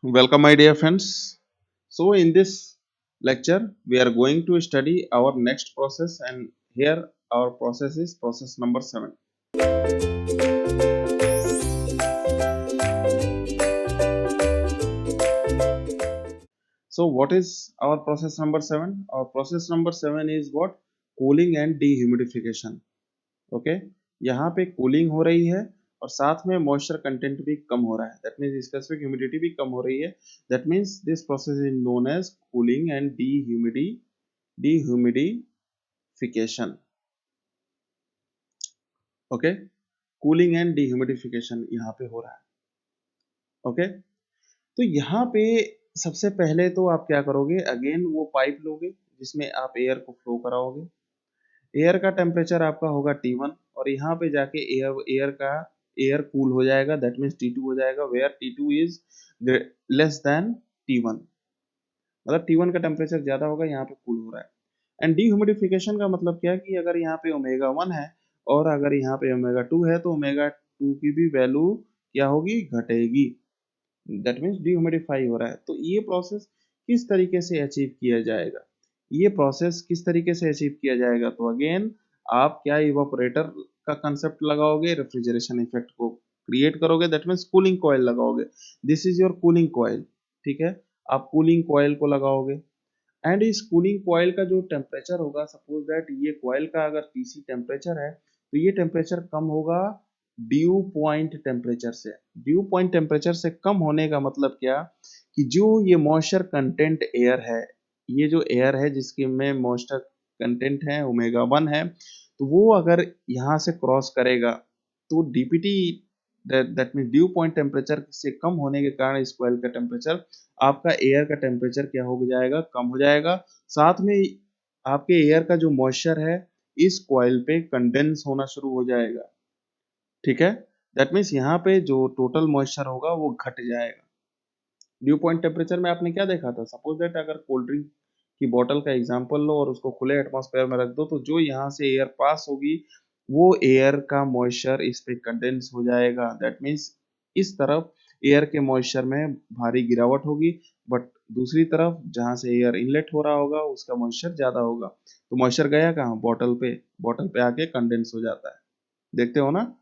Welcome, my dear friends. So, in this lecture, we are going to study our next process, and here our process is process number 7. So, what is our process number 7? Our process number 7 is what? Cooling and dehumidification. Okay, यहाँ पे cooling हो रही है और साथ में moisture content भी कम हो रहा है. दैट मीन्स स्पेसिफिक ह्यूमिडिटी भी कम हो रही है. That means this process is known as cooling and dehumidification. Okay, cooling and dehumidification यहाँ पे हो रहा है. ओके, तो यहाँ पे सबसे पहले तो आप क्या करोगे, अगेन वो पाइप लोगे जिसमें आप एयर को फ्लो कराओगे. एयर का टेम्परेचर आपका होगा T1 और यहाँ पे जाके एयर कूल हो जाएगा. दैट मीन्स T2 हो जाएगा, where T2 is less than T1. मतलब T1 का टेम्परेचर ज्यादा होगा, यहाँ पे कूल हो रहा है. एंड डीह्यूमिडिफिकेशन का मतलब क्या है कि अगर यहाँ पे ओमेगा 1 है और अगर यहाँ पे ओमेगा 2 है तो ओमेगा 2 की भी वैल्यू क्या होगी, घटेगी. दैट मीन्स डीह्यूमिडिफाई हो रहा है. तो ये प्रोसेस किस तरीके से अचीव किया जाएगा, ये प्रोसेस किस तरीके से अचीव किया जाएगा, तो अगेन आप क्या इवापोरेटर का कंसेप्ट लगाओगे, रेफ्रिजरेशन इफेक्ट को क्रिएट करोगे. दैट मीन्स कूलिंग कॉइल लगाओगे. This is your cooling coil. ठीक है, आप कूलिंग कॉइल को लगाओगे. एंड इस कूलिंग कॉइल का जो टेम्परेचर होगा, सपोज दैट ये कॉइल का अगर TC टेम्परेचर है तो ये टेम्परेचर कम होगा ड्यू पॉइंट टेम्परेचर से. ड्यू पॉइंट टेम्परेचर से कम होने का मतलब क्या, कि जो ये मॉइस्चर कंटेंट एयर है, ये जो एयर है जिसके में मॉइस्चर कंटेंट है ओमेगा 1 है, तो वो अगर यहाँ से क्रॉस करेगा तो DPT, that mean due point temperature से कम होने के कारण इस कॉइल का टेम्परेचर, आपका एयर का टेम्परेचर क्या हो जाएगा, कम हो जाएगा. साथ में आपके एयर का जो मॉइस्चर है इस कॉइल पे कंडेंस होना शुरू हो जाएगा. ठीक है, दैट मीन्स यहाँ पे जो टोटल मॉइस्चर होगा वो घट जाएगा. ड्यू पॉइंट टेम्परेचर में आपने क्या देखा था, सपोज दैट अगर कोल्ड ड्रिंक की बोतल का एग्जांपल लो और उसको खुले एटमॉस्फेयर में रख दो, तो जो यहाँ से एयर पास होगी वो एयर का मॉइस्चर इस पे कंडेंस हो जाएगा. दैट मीन्स इस तरफ एयर के मॉइस्चर में भारी गिरावट होगी, बट दूसरी तरफ जहाँ से एयर इनलेट हो रहा होगा उसका मॉइस्चर ज्यादा होगा. तो मॉइस्चर गया कहाँ, बॉटल पे आके कंडेंस हो जाता है. देखते हो ना,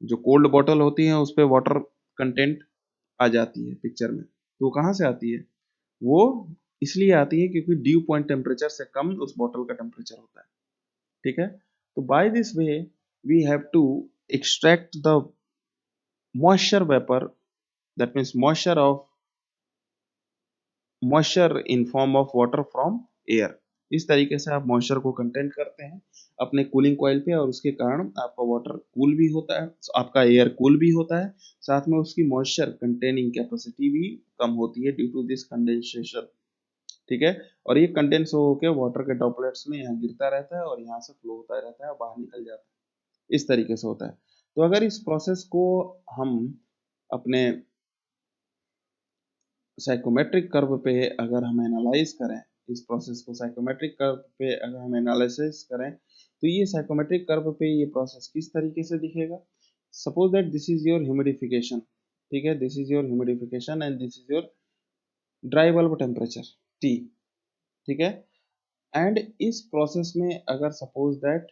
जो कोल्ड बॉटल होती है उस पे वाटर कंटेंट आ जाती है पिक्चर में. तो वो कहाँ से आती है, वो इसलिए आती है क्योंकि ड्यू पॉइंट टेम्परेचर से कम उस बॉटल का टेम्परेचर होता है. ठीक है, तो by this way we have to extract the moisture vapour, that means moisture in form of water from air. इस तरीके से आप मॉइस्चर को कंटेंट करते हैं अपने कूलिंग कॉइल पे और उसके कारण आपका वाटर कूल भी होता है, आपका एयर कूल भी होता है. साथ में उसकी मॉइस्चर कंटेनिंग कैपेसिटी भी कम होती है ड्यू टू दिस कंडेंसेशन. ठीक है, और ये कंडेंस होकर वाटर के ड्रॉपलेट्स में यहाँ गिरता रहता है और यहाँ से फ्लो होता रहता है और बाहर निकल जाता है. इस तरीके से होता है. तो अगर इस प्रोसेस को हम अपने साइकोमेट्रिक कर्व पे अगर हम एनालाइज करें, इस प्रोसेस को साइकोमेट्रिक कर्व पे अगर हम एनालिसिस करें, तो ये साइकोमेट्रिक कर्व पे ये प्रोसेस किस तरीके से दिखेगा. Suppose that this is your humidification. ठीक है, this is your humidification and this is your dry bulb temperature T. ठीक है, एंड इस प्रोसेस में अगर सपोज दैट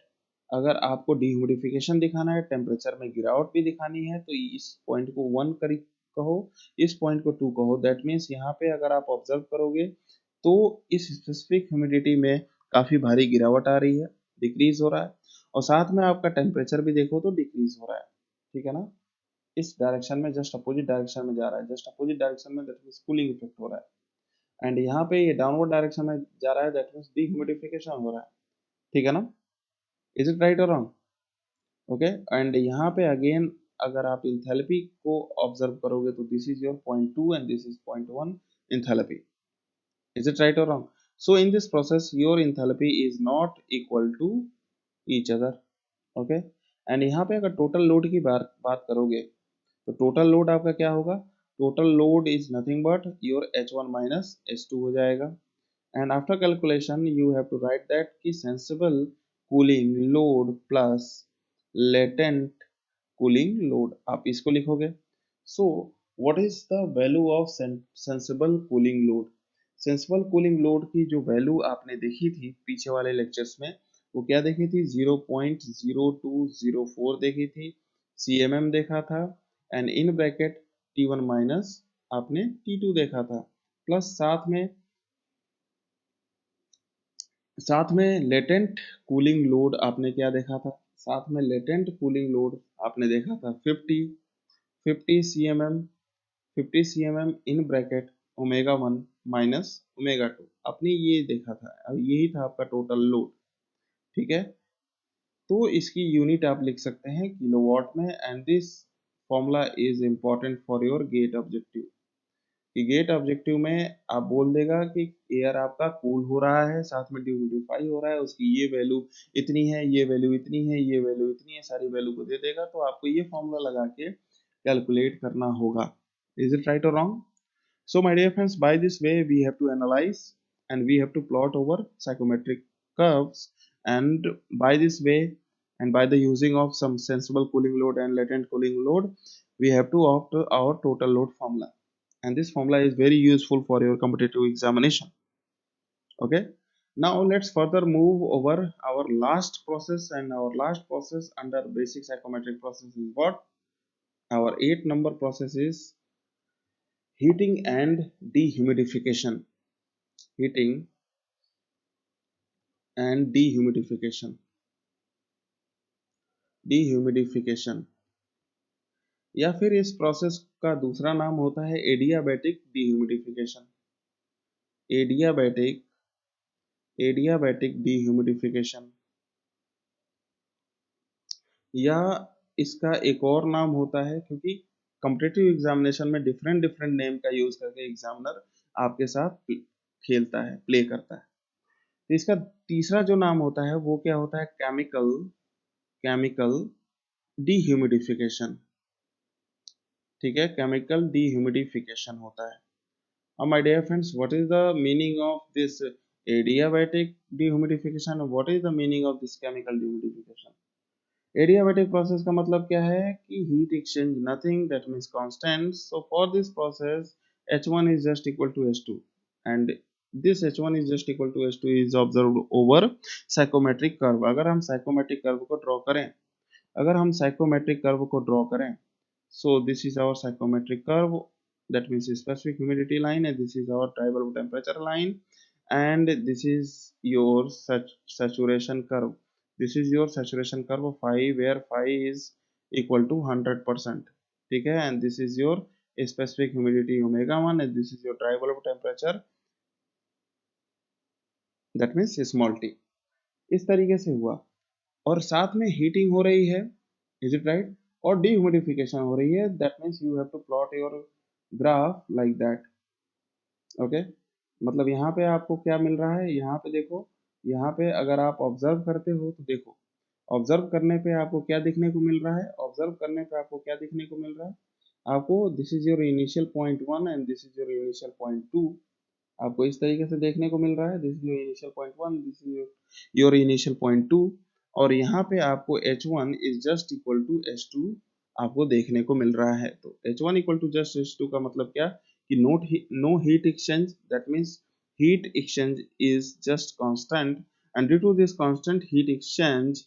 अगर आपको डिह्यूमिडिफिकेशन दिखाना है, टेम्परेचर में गिरावट भी दिखानी है, तो इस पॉइंट को 1 कहो, इस पॉइंट को 2 कहो. दैट मीन्स यहाँ पे अगर आप ऑब्जर्व करोगे तो इस स्पेसिफिक ह्यूमिडिटी में काफी भारी गिरावट आ रही है, डिक्रीज हो रहा है. और साथ में आपका टेम्परेचर भी देखो तो डिक्रीज हो रहा है. ठीक है ना, इस डायरेक्शन में जस्ट अपोजिट डायरेक्शन में जा रहा है, जस्ट अपोजिट डायरेक्शन में दैट मीन्स कूलिंग इफेक्ट हो रहा है. एंड यहाँ पे ये डाउनवर्ड डायरेक्शन में जा रहा है, दैट मीन्स डिह्यूमिडिफिकेशन हो रहा है. ठीक है ना, इज इट राइट और रॉन्ग. ओके, एंड यहाँ पे अगेन अगर आप इंथैल्पी को ऑब्जर्व करोगे तो this is your point 2 and this is point 1 enthalpy. Is it right और wrong. So in this process your enthalpy is not equal to each other. Okay, and यहाँ पे अगर टोटल लोड की बात करोगे तो टोटल लोड आपका क्या होगा, total load is nothing but your H1 minus H2 हो जाएगा. And after calculation, you have to write that कि sensible cooling load plus latent cooling load, आप इसको लिखोगे. So what is the value of sensible cooling load. Sensible cooling load की जो value आपने देखी थी पीछे वाले लेक्चर्स में, वो क्या देखी थी, 0.0204 देखी थी, सीएमएम देखा था, and in bracket T1 minus आपने T2 देखा था, प्लस साथ में लेटेंट कूलिंग लोड आपने क्या देखा था, साथ में लेटेंट कूलिंग लोड आपने देखा था 50 सीएमएम, 50 सीएमएम इन ब्रैकेट ओमेगा 1 माइनस ओमेगा 2 आपने ये देखा था। अब यही था आपका टोटल लोड। ठीक है, तो इसकी यूनिट आप लिख सकते हैं किलोवाट में, and this formula is important for your GATE objective. कि गेट ऑब्जेक्टिव में आप बोल देगा कि एयर आपका कूल हो रहा है, साथ में डिह्यूमिडिफाई हो रहा है, उसकी ये वैल्यू इतनी है, ये वैल्यू इतनी है, ये वैल्यू इतनी है, सारी वैल्यू को दे देगा, तो आपको ये फॉर्मूला लगा के कैलकुलेट करना होगा। इज इट राइट और wrong? So my dear friends, by this way we have to analyze and we have to plot over psychometric curves, and by this way and by the using of some sensible cooling load and latent cooling load, we have to opt our total load formula, and this formula is very useful for your competitive examination. Okay, now let's further move over our last process, and our last process under basic psychometric process is what? Our 8 number process is heating and dehumidification. Heating and dehumidification, या फिर इस process का दूसरा नाम होता है adiabatic dehumidification. Adiabatic adiabatic dehumidification, या इसका एक और नाम होता है, क्योंकि कॉम्पिटिटिव एग्जामिनेशन में डिफरेंट डिफरेंट नेम का यूज करके एग्जामिनर आपके साथ खेलता है, प्ले करता है। तो इसका तीसरा जो नाम होता है वो क्या होता है, केमिकल डिह्यूमिडिफिकेशन। ठीक है, केमिकल डिह्यूमिडिफिकेशन होता है। अब my dear friends, what is the meaning of this adiabatic dehumidification, what is the meaning of this chemical dehumidification? Adiabatic process का मतलब क्या है कि heat exchange nothing, that means constant. So for this process H1 is just equal to H2, and this H1 is just equal to H2 is observed over psychometric curve। अगर हम psychometric curve को draw करें, so this is our psychometric curve, that means specific humidity line, and this is our dry bulb temperature line, and this is your saturation curve. This is your saturation curve phi, where phi is equal to 100%। ठीक है, and this is your specific humidity omega 1, and this is your dry bulb temperature, that means small t। इस तरीके से हुआ, और साथ में heating हो रही है, इज इट राइट, और डिह्यूमिडिफिकेशन हो रही है, that means you have to plot your graph like that. Okay, मतलब यहाँ पे आपको क्या मिल रहा है, यहाँ पे देखो, यहाँ पे अगर आप ऑब्जर्व करते हो तो देखो, ऑब्जर्व करने पे आपको क्या देखने को मिल रहा है, ऑब्जर्व करने पे आपको क्या देखने को मिल रहा है, आपको this is your initial point 1 and this is your initial point 2, आपको इस तरीके से देखने को मिल रहा है, this is your initial point 1, this is your initial point 2, और यहाँ पे आपको H1 is just equal to H2 आपको देखने को मिल रहा है। तो H1 equal to just H2 का मतलब क्या कि no heat exchange, that means heat exchange is just constant, and due to this constant heat exchange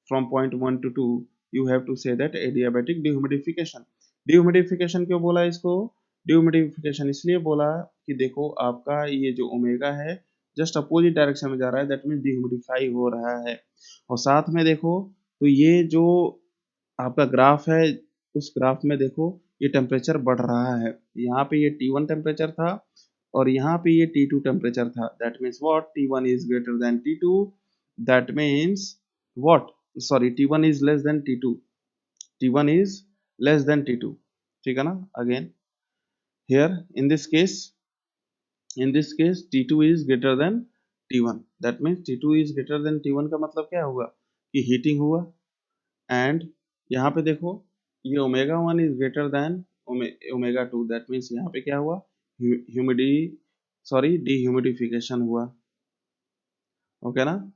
from point 1 to 2, you have to say that adiabatic dehumidification। dehumidification क्यों बोला इसको, dehumidification इसलिए बोला कि देखो आपका ये जो ओमेगा है जस्ट अपोजिट डायरेक्शन में जा रहा है, दैट मीन्स डिह्यूमिडिफाई हो रहा है। और साथ में देखो तो ये जो आपका ग्राफ है, उस ग्राफ में देखो ये टेम्परेचर बढ़ रहा है, यहाँ पे ये T1 टेम्परेचर था और यहाँ पे ये T2 टेम्परेचर था, that means what, T1 is greater than T2, that means what, sorry, T1 is less than T2, T1 is less than T2। ठीक है ना, again here in this case T2 is greater than T1, that means T2 is greater than T1 का मतलब क्या हुआ कि heating हुआ, and यहाँ पे देखो ये omega 1 is greater than omega 2, that means यहाँ पे क्या हुआ, ह्यूमिडी सॉरी डिह्यूमिडिफिकेशन हुआ। ओके ना,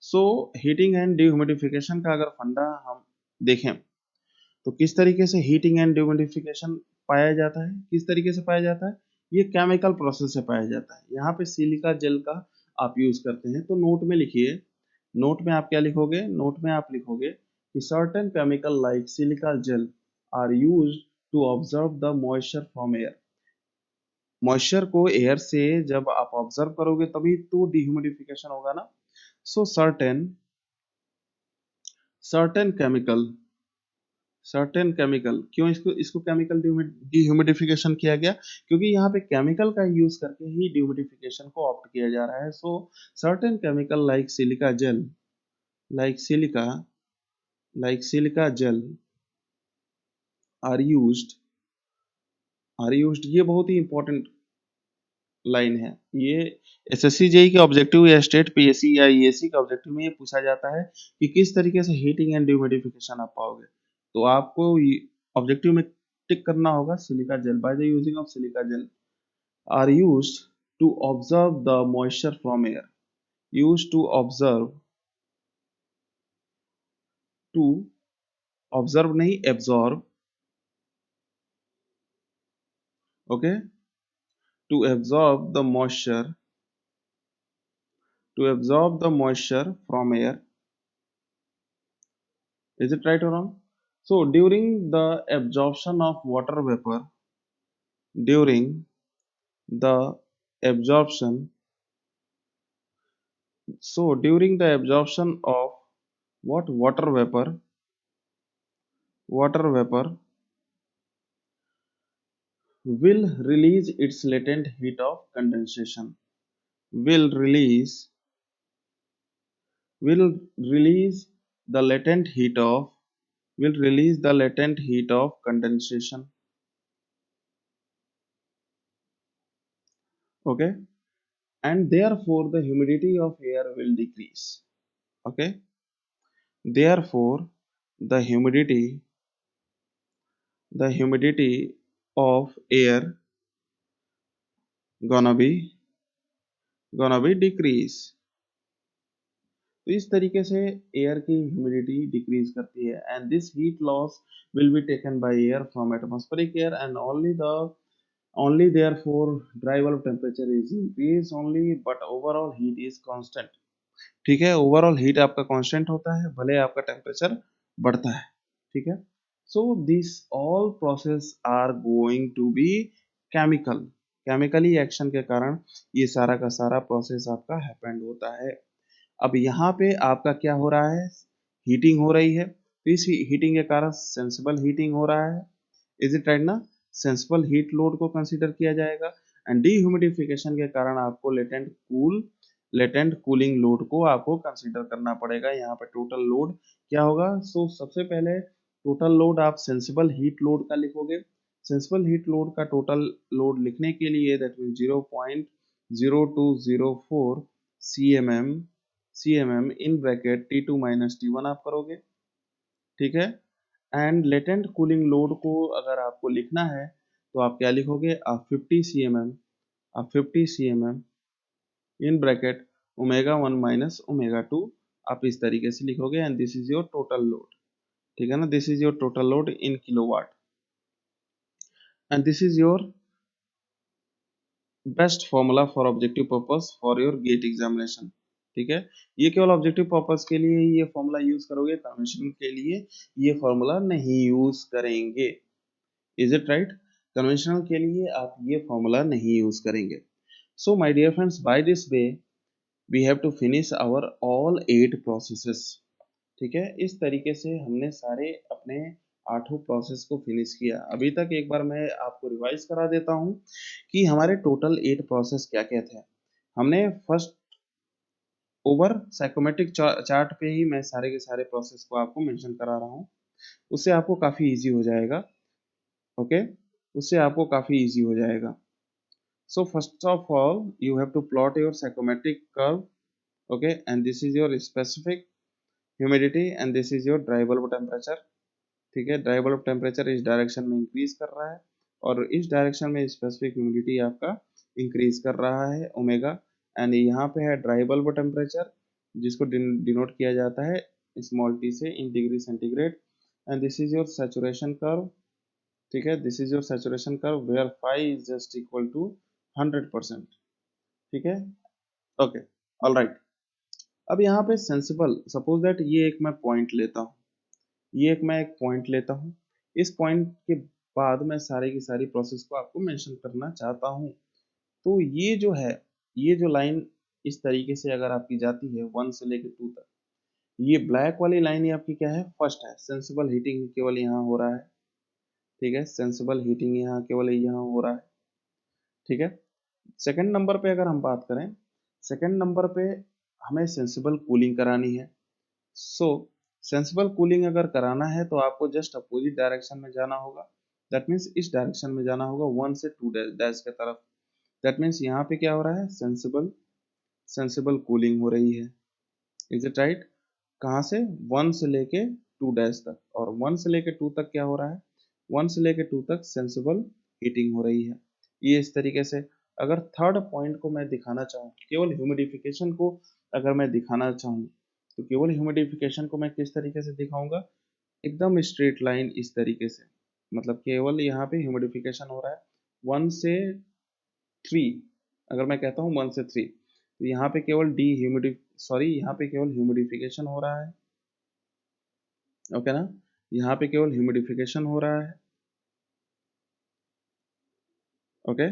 सो हीटिंग एंड डिह्यूमिडिफिकेशन का अगर फंडा हम देखें तो किस तरीके से हीटिंग एंड डिह्यूमिडिफिकेशन पाया जाता है, किस तरीके से पाया जाता है, ये केमिकल प्रोसेस से पाया जाता है। यहाँ पे सिलिका जेल का आप यूज करते हैं, तो नोट में लिखिए, नोट में आप क्या लिखोगे, नोट में आप लिखोगे कि certain chemical like silica gel are used to observe the moisture from air. Moisture को एयर से जब आप ऑब्जर्व करोगे तभी तो डिह्यूमिडिफिकेशन होगा ना। सो सर्टेन केमिकल, सर्टेन केमिकल, क्यों इसको इसको केमिकल डिह्यूमिडिफिकेशन किया गया, क्योंकि यहाँ पे केमिकल का यूज करके ही डिह्यूमिडिफिकेशन को ऑप्ट किया जा रहा है। So certain chemical like silica gel, like silica, like silica gel are used, are used, ये बहुत ही इंपॉर्टेंट लाइन है। ये एसएससी जेई के ऑब्जेक्टिव या स्टेट पीएससी या ईएससी के ऑब्जेक्टिव में ये पूछा जाता है कि किस तरीके से हीटिंग एंड ह्यूमिडिफिकेशन आप पाओगे। तो आपको ऑब्जेक्टिव में टिक करना होगा silica gel, by the using of silica gel are used to observe the moisture from air, used to observe, to observe नहीं absorb, okay, to absorb the moisture, to absorb the moisture from air. Is it right or wrong? So during the absorption of water vapor, during the absorption, so during the absorption of what, water vapor will release its latent heat of condensation, will release, will release the latent heat of, will release the latent heat of condensation. Okay, and therefore the humidity of air will decrease. Okay, therefore the humidity of air gonna be decrease. तो इस तरीके से air की humidity decrease करती है, and this heat loss will be taken by air from atmospheric air and only therefore dry bulb temperature is increased only, but overall heat is constant. ठीक है, overall heat आपका constant होता है, भले आपका temperature बढ़ता है। ठीक है, so this all process are going to be chemical, chemically action के कारण ये सारा का सारा प्रोसेस आपका हैपेंड होता है। अब यहाँ पे आपका क्या हो रहा है, हीटिंग हो रही है, तो इस हीटिंग के कारण सेंसिबल हीटिंग हो रहा है। इज इट राइट ना, सेंसिबल हीट लोड को कंसीडर किया जाएगा, एंड डीह्यूमिडिफिकेशन के कारण आपको लेटेंट कूलिंग लोड को आपको कंसीडर करना पड़ेगा। यहाँ पे टोटल लोड क्या होगा, सो सबसे पहले टोटल लोड आप सेंसिबल हीट लोड का लिखोगे। सेंसिबल हीट लोड का टोटल लोड लिखने के लिए that mean 0.0204 CMM in bracket T2 minus T1 आप करोगे। ठीक है, एंड लेटेंट कूलिंग लोड को अगर आपको लिखना है तो आप क्या लिखोगे, आप 50 cm in bracket omega 1 minus omega 2 आप इस तरीके से लिखोगे, and this is your total load. ठीक है ना, this is your total load in kilowatt, and this is your best formula for objective purpose for your GATE examination. ठीक है, ये केवल ऑब्जेक्टिव पर्पस के लिए ये फॉर्मूला यूज करोगे, कन्वेंशनल के लिए ये फॉर्मूला नहीं यूज करेंगे। इज इट राइट, कन्वेंशनल के लिए आप ये फॉर्मूला नहीं यूज करेंगे। So my dear friends, by this way we have to finish our all 8 processes. ठीक है, इस तरीके से हमने सारे अपने 8 प्रोसेस को फिनिश किया। अभी तक एक बार मैं आपको रिवाइज करा देता हूँ कि हमारे टोटल 8 प्रोसेस क्या क्या थे। हमने फर्स्ट ओवर साइकोमेट्रिक चार्ट पे ही मैं सारे के सारे प्रोसेस को आपको मेंशन करा रहा हूँ, उससे आपको काफ़ी इजी हो जाएगा। ओके, उससे आपको काफ़ी इजी हो जाएगा। So first of all you have to plot your psychometric curve, okay, and this is your specific humidity and this is your dry bulb temperature. ठीक है, ड्राई बल्ब टेम्परेचर इस डायरेक्शन में increase कर रहा है और इस डायरेक्शन में स्पेसिफिक ह्यूमिडिटी आपका इंक्रीज कर रहा है ओमेगा, एंड यहाँ पे है ड्राई बल्ब टेम्परेचर जिसको डिनोट किया जाता है स्मॉल टी से in degree centigrade, and this is your saturation curve. ठीक है, this is your saturation curve where phi is just equal to 100%। ठीक है, ओके, ऑल राइट। अब यहाँ पे सेंसिबल, सपोज दैट ये एक मैं पॉइंट लेता हूँ, ये एक मैं एक पॉइंट लेता हूँ, इस पॉइंट के बाद मैं सारी की सारी प्रोसेस को आपको मेंशन करना चाहता हूँ। तो ये जो है, ये जो लाइन इस तरीके से अगर आपकी जाती है 1 से लेकर 2 तक, ये ब्लैक वाली लाइन ही आपकी क्या है, फर्स्ट है, सेंसिबल हीटिंग केवल यहाँ हो रहा है। ठीक है, सेंसिबल हीटिंग यहाँ केवल यहाँ हो रहा है। ठीक है, सेकंड नंबर पे अगर हम बात करें, सेकंड नंबर पे हमें सेंसिबल कूलिंग करानी है। सो सेंसिबल कूलिंग अगर कराना है तो आपको जस्ट अपोजिट डायरेक्शन में जाना होगा। दैट मीन्स इस डायरेक्शन में जाना होगा 1 से 2 डैश के तरफ। दैट मीन्स यहाँ पे क्या हो रहा है, सेंसिबल कूलिंग हो रही है। Is it right? कहाँ से, 1 से लेके 2 डैश तक, और 1 से लेके 2 तक क्या हो रहा है, 1 से लेके 2 तक सेंसिबल हीटिंग हो रही है। ये इस तरीके से। अगर थर्ड पॉइंट को मैं दिखाना चाहूँ, केवल ह्यूमिडिफिकेशन को अगर मैं दिखाना चाहूँ, तो केवल ह्यूमिडिफिकेशन को मैं किस तरीके से दिखाऊंगा, एकदम स्ट्रेट लाइन इस तरीके से। मतलब केवल यहाँ पे ह्यूमिडिफिकेशन हो रहा है 1 से 3। अगर मैं कहता हूँ 1 से 3, तो यहाँ पे केवल यहाँ पे केवल ह्यूमिडिफिकेशन हो रहा है। ओके ना, यहाँ पे केवल ह्यूमिडिफिकेशन हो रहा है। ओके,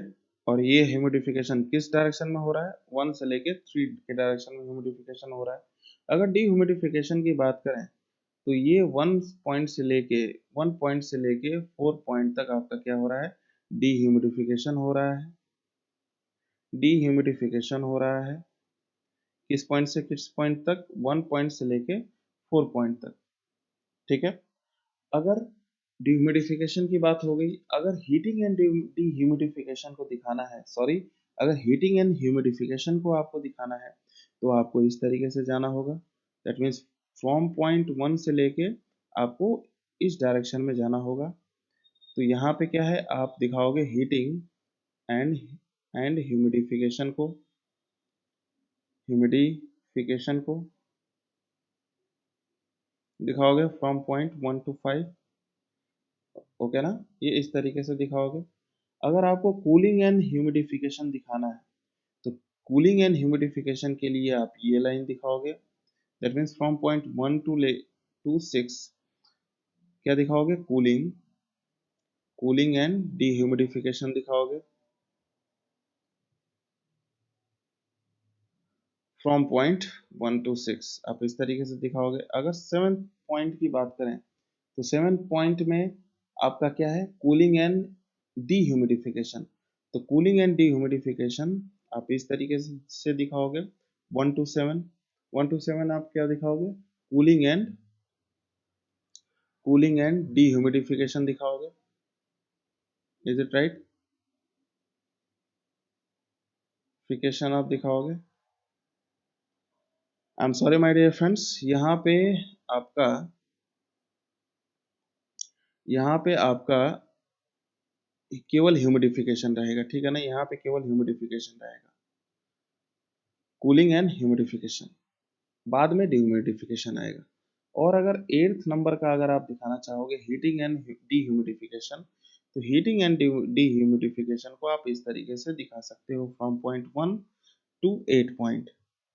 और ये ह्यूमिडिफिकेशन किस डायरेक्शन में हो रहा है, 1 से लेके 3 के डायरेक्शन में ह्यूमिडिफिकेशन हो रहा है। अगर डीह्यूमिडिफिकेशन की बात करें, तो ये 1 पॉइंट से लेके 4 पॉइंट तक आपका क्या हो रहा है, डीह्यूमिडिफिकेशन हो रहा है। डीह्यूमिडिफिकेशन हो रहा है किस पॉइंट से किस पॉइंट तक, 1 पॉइंट से लेके 4 पॉइंट तक। ठीक है, अगर डिह्यूमिडिफिकेशन की बात हो गई, अगर हीटिंग एंड डिह्यूमिडिफिकेशन को दिखाना है, सॉरी, अगर हीटिंग एंड ह्यूमिडिफिकेशन को आपको दिखाना है, तो आपको इस तरीके से जाना होगा। दैट मीन्स फ्रॉम पॉइंट 1 से लेके आपको इस डायरेक्शन में जाना होगा। तो यहाँ पे क्या है, आप दिखाओगे हीटिंग एंड ह्यूमिडिफिकेशन को, ह्यूमिडिफिकेशन को दिखाओगे फ्रॉम पॉइंट 1 to 5। ओके ना, ये इस तरीके से दिखाओगे। अगर आपको कूलिंग एंड ह्यूमिडिफिकेशन दिखाना है, तो कूलिंग एंड ह्यूमिडिफिकेशन के लिए आप ये लाइन दिखाओगे। That means from point 1 to 6 क्या दिखाओगे, कूलिंग एंड डिह्यूमिडिफिकेशन दिखाओगे। फ्रॉम पॉइंट 1 to 6 आप इस तरीके से दिखाओगे। अगर 7 पॉइंट की बात करें, तो 7 पॉइंट में आपका क्या है, कूलिंग एंड डीह्यूमिडिफिकेशन। तो कूलिंग एंड डीह्यूमिडिफिकेशन आप इस तरीके से दिखाओगे। 1 to 7, 1 to 7 आप क्या दिखाओगे, कूलिंग एंड डीह्यूमिडिफिकेशन दिखाओगे। Is it right? फिकेशन आप दिखाओगे। I am sorry my dear friends, आपका यहाँ पे आपका केवल ह्यूमिडिफिकेशन रहेगा। ठीक है ना, यहाँ पे केवल ह्यूमिडिफिकेशन रहेगा, कूलिंग एंड ह्यूमिडिफिकेशन, बाद में डिह्यूमिडिफिकेशन आएगा। और अगर 8th नंबर का अगर आप दिखाना चाहोगे हीटिंग एंड डीह्यूमिडिफिकेशन, तो हीटिंग एंड डीह्यूमिडिफिकेशन को आप इस तरीके से दिखा सकते हो, from point 1 to 8 point.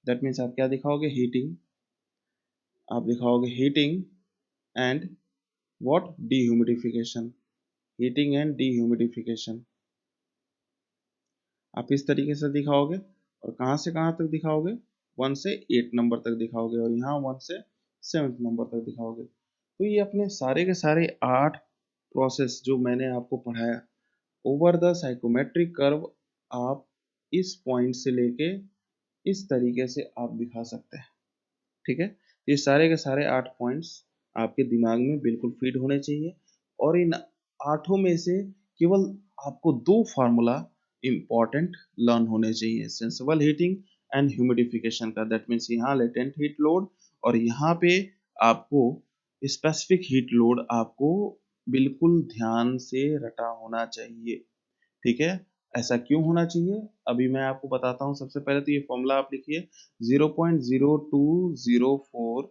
That means आप क्या दिखाओगे, heating and what, dehumidification, heating and dehumidification आप इस तरीके से दिखाओगे। और कहाँ से कहाँ तक दिखाओगे, 1 से 8 नंबर तक दिखाओगे, और यहाँ 1 से 7 नंबर तक दिखाओगे। तो ये अपने सारे के सारे 8 प्रोसेस जो मैंने आपको पढ़ाया ओवर द साइकोमेट्रिक कर्व, आप इस पॉइंट से लेके इस तरीके से आप दिखा सकते हैं। ठीक है, ये सारे के सारे 8 पॉइंट्स आपके दिमाग में बिल्कुल फिट होने चाहिए। और इन 8 में से केवल आपको 2 फार्मूला इंपॉर्टेंट लर्न होने चाहिए, सेंसिबल हीटिंग एंड ह्यूमिडिफिकेशन का। दैट मीन्स यहाँ लेटेंट हीट लोड, और यहाँ पे आपको स्पेसिफिक हीट लोड आपको बिल्कुल ध्यान से रटा होना चाहिए। ठीक है, ऐसा क्यों होना चाहिए, अभी मैं आपको बताता हूँ। सबसे पहले तो ये फॉर्मूला आप लिखिए, 0.0204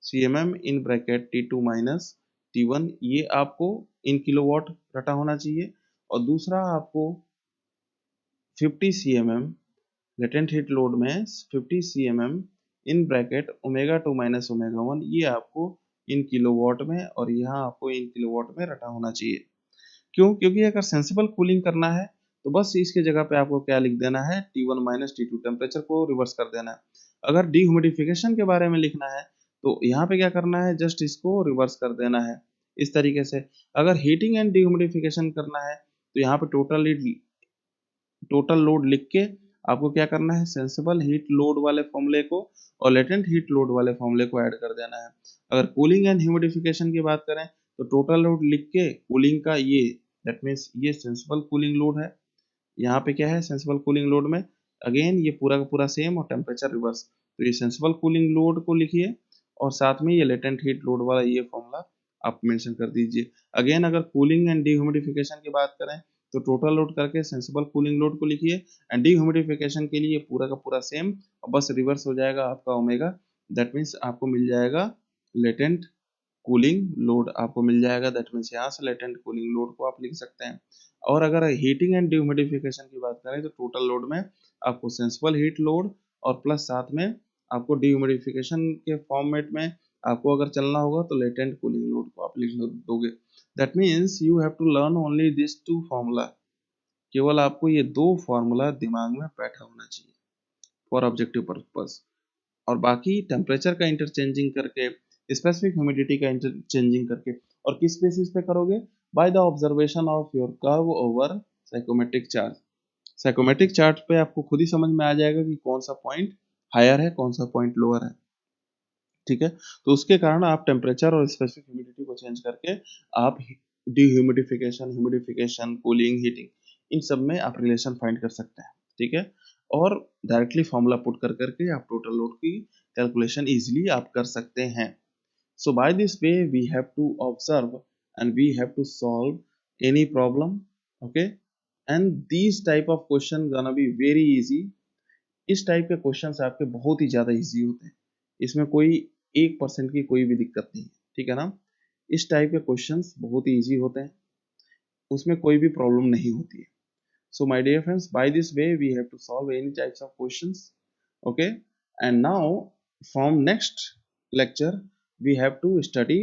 cmm in bracket T2 minus T1 ये आपको इन किलोवाट रटा होना चाहिए, और दूसरा आपको 50 cmm लेटेंट हीट लोड में 50 cmm इन ब्रैकेट ओमेगा 2 माइनस ओमेगा 1 ये आपको इन किलोवाट में और यहाँ आपको इन किलोवाट में रटा होना चाहिए। क्यों? क्योंकि अगर सेंसिबल कूलिंग करना है तो बस इसके जगह पे आपको क्या लिख देना है, T1 माइनस T2 टेम्परेचर को रिवर्स कर देना है। अगर डिह्यूमिडिफिकेशन के बारे में लिखना है तो यहाँ पे क्या करना है, जस्ट इसको रिवर्स कर देना है इस तरीके से। अगर हीटिंग एंड डिह्यूमिडिफिकेशन करना है तो यहाँ पे टोटल लोड लिख के आपको क्या करना है, सेंसिबल हीट लोड वाले फॉर्मूले को और लेटेंट हीट लोड वाले फॉर्मूले को ऐड कर देना है। अगर कूलिंग एंड ह्यूमिडिफिकेशन की बात करें तो टोटल लोड लिख के कूलिंग का ये, दैट मीन्स ये सेंसिबल कूलिंग लोड है, यहाँ पे क्या है सेंसिबल कूलिंग लोड में अगेन ये पूरा का पूरा सेम और टेम्परेचर रिवर्स, तो ये सेंसिबल कूलिंग लोड को लिखिए और साथ में ये लेटेंट हीट लोड वाला ये फॉर्मूला आप मेंशन कर दीजिए। अगेन अगर कूलिंग एंड डिह्यूमिडिफिकेशन की बात करें तो टोटल लोड करके सेंसिबल कूलिंग लोड को लिखिए, एंड डिह्यूमिडिफिकेशन के लिए पूरा का पूरा सेम और बस रिवर्स हो जाएगा आपका ओमेगा, दैट मीन्स आपको मिल जाएगा लेटेंट कूलिंग लोड आपको मिल जाएगा, दैट मीन्स यहाँ से लेटेंट कूलिंग लोड को आप लिख सकते हैं। और अगर हीटिंग एंड डिह्यूमिडिफिकेशन की बात करें तो टोटल लोड में आपको सेंसिबल हीट लोड और प्लस साथ में आपको डिह्यूमिडिफिकेशन के फॉर्मेट में आपको अगर चलना होगा तो लेटेंट कूलिंग लोड को आप लिख दोगे। That means you have to learn only this two formula, केवल आपको ये दो फॉर्मूला दिमाग में बैठा होना चाहिए फॉर ऑब्जेक्टिव पर्पस, और बाकी टेम्परेचर का इंटरचेंजिंग करके, स्पेसिफिक ह्यूमिडिटी का इंटरचेंजिंग करके, और किस बेसिस पे करोगे, by the observation of your curve over psychometric chart. Psychometric chart पे आपको खुद ही समझ में आ जाएगा कि कौन सा पॉइंट हायर है कौन सा पॉइंट लोअर है, ठीक है। तो उसके कारण आप टेम्परेचर और स्पेसिफिक ह्यूमिडिटी को चेंज करके आप डिह्यूमिडिफिकेशन, ह्यूमिडिफिकेशन, कूलिंग, हीटिंग, इन सब में आप रिलेशन फाइंड कर सकते हैं, ठीक है। और डायरेक्टली फॉर्मूला पुट कर करके आप टोटल लोड की कैलकुलेशन इजीली आप कर सकते हैं। So by this way we have to observe and we have to solve any problem, okay, and these type of question gonna be very easy। इस type के क्वेश्चंस आपके बहुत ही ज़्यादा इजी होते हैं, इसमें कोई 1% की कोई भी दिक्कत नहीं है, ठीक है ना। इस टाइप के क्वेश्चंस बहुत ही इजी होते हैं, उसमें कोई भी प्रॉब्लम नहीं होती है। So my dear friends, by this way we have to solve any types of questions, okay, and now from next lecture we have to study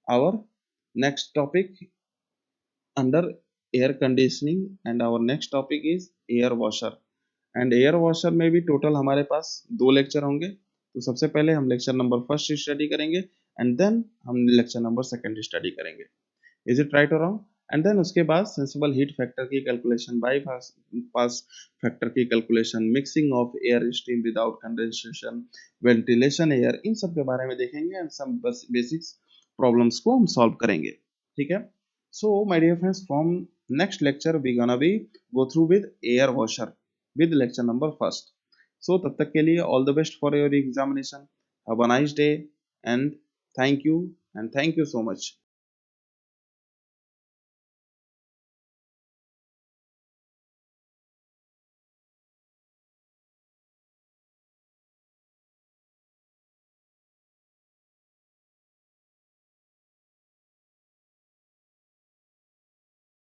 our next topic under air conditioning, and our next topic is air washer। And air washer में भी total हमारे पास 2 lecture होंगे, तो सबसे पहले हम lecture number first study करेंगे and then हम लेक्चर नंबर सेकंड स्टडी करेंगे, इज इट राइट और रॉन्ग। एंड देन उसके बाद सेंसिबल हीट फैक्टर की कैलकुलेशन, बाई पास फैक्टर की calculation, mixing of air stream without condensation, ventilation air, इन सब के बारे में देखेंगे एंड सम बेसिक्स प्रॉब्लम्स को हम सॉल्व करेंगे, ठीक है। So my dear friends, from next lecture we gonna be go through with air washer with lecture number first। So तब तक के लिए all the best for your examination, have a nice day and thank you so much।